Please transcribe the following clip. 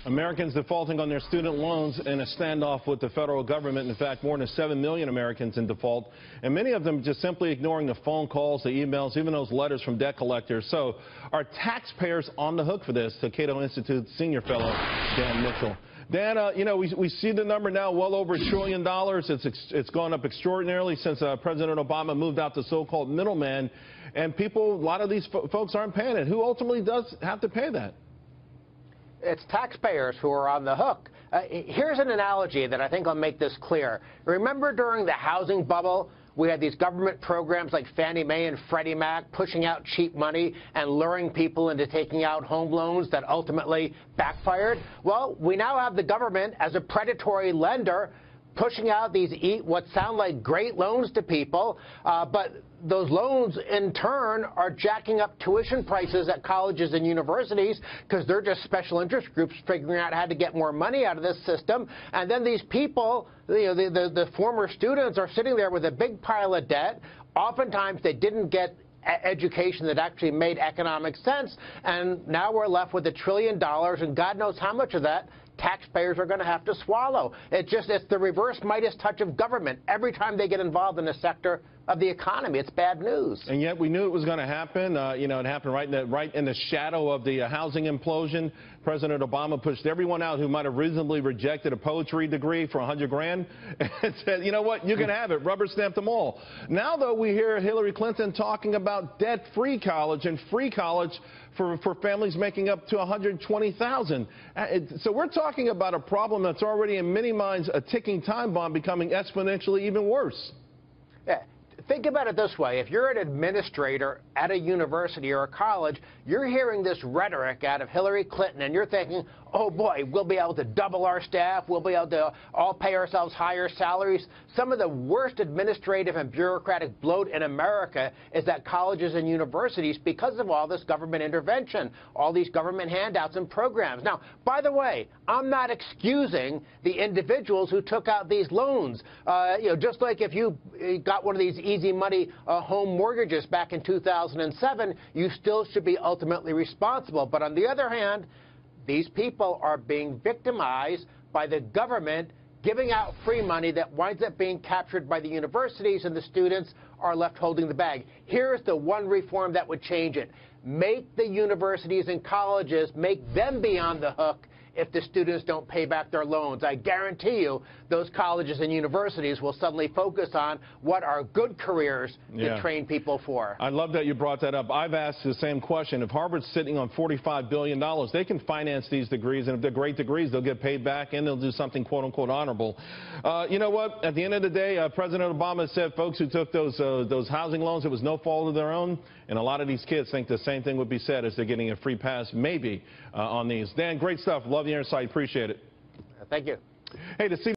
Americans defaulting on their student loans in a standoff with the federal government. In fact, more than 7 million Americans in default, and many of them just simply ignoring the phone calls, the emails, even those letters from debt collectors. So are taxpayers on the hook for this? To Cato Institute senior fellow Dan Mitchell. Dan, we see the number now well over $1 trillion. It's gone up extraordinarily since President Obama moved out the so-called middleman. And people, a lot of these folks aren't paying it. Who ultimately does have to pay that? It's taxpayers who are on the hook. Here's an analogy that I think will make this clear. Remember during the housing bubble, we had these government programs like Fannie Mae and Freddie Mac pushing out cheap money and luring people into taking out home loans that ultimately backfired? Well, we now have the government as a predatory lender pushing out these what sound like great loans to people, but those loans in turn are jacking up tuition prices at colleges and universities because they're just special interest groups figuring out how to get more money out of this system. And then these people, the former students, are sitting there with a big pile of debt. Oftentimes they didn't get education that actually made economic sense, and now we're left with $1 trillion, and God knows how much of that taxpayers are going to have to swallow. It's the reverse Midas touch of government. Every time they get involved in a sector of the economy, it's bad news. And yet we knew it was going to happen. It happened right in the shadow of the housing implosion. President Obama pushed everyone out who might have reasonably rejected a poetry degree for $100,000 and said, you know what, you can have it, rubber stamped them all. Now, though, we hear Hillary Clinton talking about debt-free college and free college for families making up to $120,000. So we're talking about a problem that's already in many minds a ticking time bomb becoming exponentially even worse. Yeah. Think about it this way. If you're an administrator at a university or a college, you're hearing this rhetoric out of Hillary Clinton, and you're thinking, oh, boy, we'll be able to double our staff. We'll be able to all pay ourselves higher salaries. Some of the worst administrative and bureaucratic bloat in America is at colleges and universities because of all this government intervention, all these government handouts and programs. Now, by the way, I'm not excusing the individuals who took out these loans. Just like if you got one of these easy money home mortgages back in 2007, you still should be ultimately responsible. But on the other hand, these people are being victimized by the government giving out free money that winds up being captured by the universities, and the students are left holding the bag. Here's the one reform that would change it. Make the universities and colleges, make them be on the hook if the students don't pay back their loans. I guarantee you those colleges and universities will suddenly focus on what are good careers to train people for. I love that you brought that up. I've asked the same question. If Harvard's sitting on $45 billion, they can finance these degrees, and if they're great degrees, they'll get paid back and they'll do something quote-unquote honorable. You know what? At the end of the day, President Obama said folks who took those housing loans, it was no fault of their own, and a lot of these kids think the same thing would be said as they're getting a free pass, maybe, on these. Dan, great stuff. Love the insight. Appreciate it. Thank you. Hey, to see